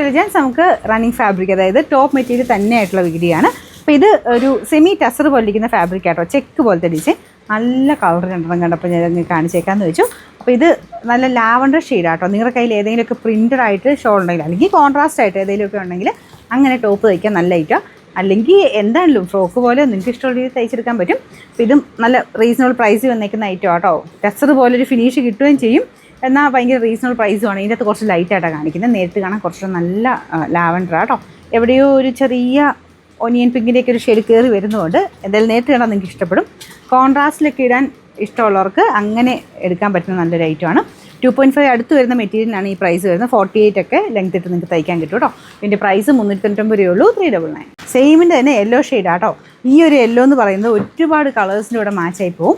Intelligence നമുക്ക് running fabric, അതായത് top material തന്നെ ആയിട്ടുള്ള വിഗ്രിയാണ്. അപ്പോൾ ഇത് ഒരു സെമി ടസർ പോലിരിക്കുന്ന ഫാബ്രിക് ആട്ടോ, ചെക്ക് പോലത്തെ ഡിസൈൻ. നല്ല കളർ രണ്ടെണ്ണം കണ്ടപ്പോൾ ഞാൻ കാണിച്ചേക്കാന്ന് വെച്ചു. അപ്പോൾ ഇത് നല്ല ലാവണ്ടർ ഷെയ്ഡാട്ടോ. നിങ്ങളുടെ കയ്യിൽ ഏതെങ്കിലുമൊക്കെ പ്രിൻ്റഡ് ആയിട്ട് ഷോൾ ഉണ്ടെങ്കിൽ, അല്ലെങ്കിൽ കോൺട്രാസ്റ്റ് ആയിട്ട് ഏതെങ്കിലുമൊക്കെ ഉണ്ടെങ്കിൽ അങ്ങനെ ടോപ്പ് തയ്ക്കാൻ നല്ല ഐറ്റം. അല്ലെങ്കിൽ എന്തായാലും ഫ്രോക്ക് പോലെ നിങ്ങൾക്ക് ഇഷ്ടമുള്ള രീതിയിൽ തയ്ച്ചെടുക്കാൻ പറ്റും. അപ്പോൾ ഇതും നല്ല റീസണബിൾ പ്രൈസ് വന്നേക്കുന്ന ഐറ്റം ആട്ടോ. ടസർ പോലൊരു ഫിനിഷ് കിട്ടുകയും ചെയ്യും, എന്നാൽ ഭയങ്കര റീസണബിൾ പ്രൈസുമാണ്. ഇതിൻ്റെ അകത്ത് കുറച്ച് ലൈറ്റായിട്ടാണ് കാണിക്കുന്നത്. നേരിട്ട് കാണാൻ കുറച്ച് നല്ല ലാവണ്ടർ ആട്ടോ. എവിടെയോ ഒരു ചെറിയ ഒനിയൻ പിങ്കിൻ്റെയൊക്കെ ഒരു ഷെയ്ഡ് കയറി വരുന്നതുകൊണ്ട് എന്തായാലും നേരിട്ട് കാണാൻ നിങ്ങൾക്ക് ഇഷ്ടപ്പെടും. കോൺട്രാസ്റ്റിലൊക്കെ ഇടാൻ ഇഷ്ടമുള്ളവർക്ക് അങ്ങനെ എടുക്കാൻ പറ്റുന്ന നല്ലൊരു ഐറ്റമാണ്. 2.5 അടുത്ത് വരുന്ന മെറ്റീരിയലിനാണ് ഈ പ്രൈസ് വരുന്നത്. 48 ഒക്കെ ലെങ്ത് ഇട്ട് നിങ്ങൾക്ക് തയ്ക്കാൻ കിട്ടും കേട്ടോ. ഇതിൻ്റെ പ്രൈസ് 399 രൂപയുള്ളൂ. 399. സെയിമിൻ്റെ തന്നെ യെല്ലോ ഷെയ്ഡാട്ടോ. ഈ ഒരു യെല്ലോ എന്ന് പറയുന്നത് ഒരുപാട് കളേഴ്സിൻ്റെ കൂടെ മാച്ചായി പോവും.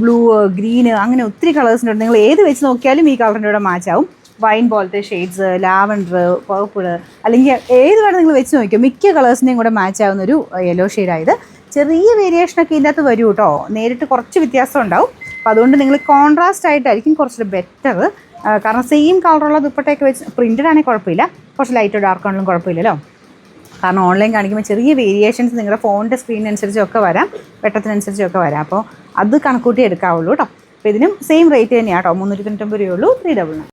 ബ്ലൂ, ഗ്രീന്, അങ്ങനെ ഒത്തിരി കളേഴ്സിൻ്റെ കൂടെ നിങ്ങൾ ഏത് വെച്ച് നോക്കിയാലും ഈ കളറിൻ്റെ കൂടെ മാച്ചാവും. വൈൻ പോലത്തെ ഷെയ്ഡ്സ്, ലാവൻഡർ, പർപ്പിള്, അല്ലെങ്കിൽ ഏത് വേണം നിങ്ങൾ വെച്ച് നോക്കിയോ, മിക്ക കളേഴ്സിൻ്റെയും കൂടെ മാച്ച് ആവുന്നൊരു യെല്ലോ ഷെയ്ഡായത്. ചെറിയ വേരിയേഷനൊക്കെ ഇതിൻ്റെ അകത്ത് വരും കേട്ടോ, നേരിട്ട് കുറച്ച് വ്യത്യാസം ഉണ്ടാവും. അപ്പോൾ അതുകൊണ്ട് നിങ്ങൾ കോൺട്രാസ്റ്റ് ആയിട്ടായിരിക്കും കുറച്ചുകൂടെ ബെറ്റർ. കാരണം സെയിം കളറുള്ള ദുപ്പട്ടയൊക്കെ വെച്ച് പ്രിൻറ്റഡ് ആണെങ്കിൽ കുഴപ്പമില്ല, കുറച്ച് ലൈറ്റോ ഡാർക്ക് ആണെങ്കിലും കുഴപ്പമില്ലല്ലോ. കാരണം ഓൺലൈൻ കാണിക്കുമ്പോൾ ചെറിയ വേരിയേഷൻസ് നിങ്ങളുടെ ഫോണിൻ്റെ സ്ക്രീനിനനുസരിച്ചൊക്കെ വരാം, വെട്ടത്തിനനുസരിച്ചൊക്കെ വരാം. അപ്പോൾ അത് കണക്കൂട്ടി എടുക്കാവുള്ളൂ കേട്ടോ. അപ്പോൾ ഇതിനും സെയിം റേറ്റ് തന്നെയാണ് കേട്ടോ. 399 രൂപയുള്ളൂ. 399.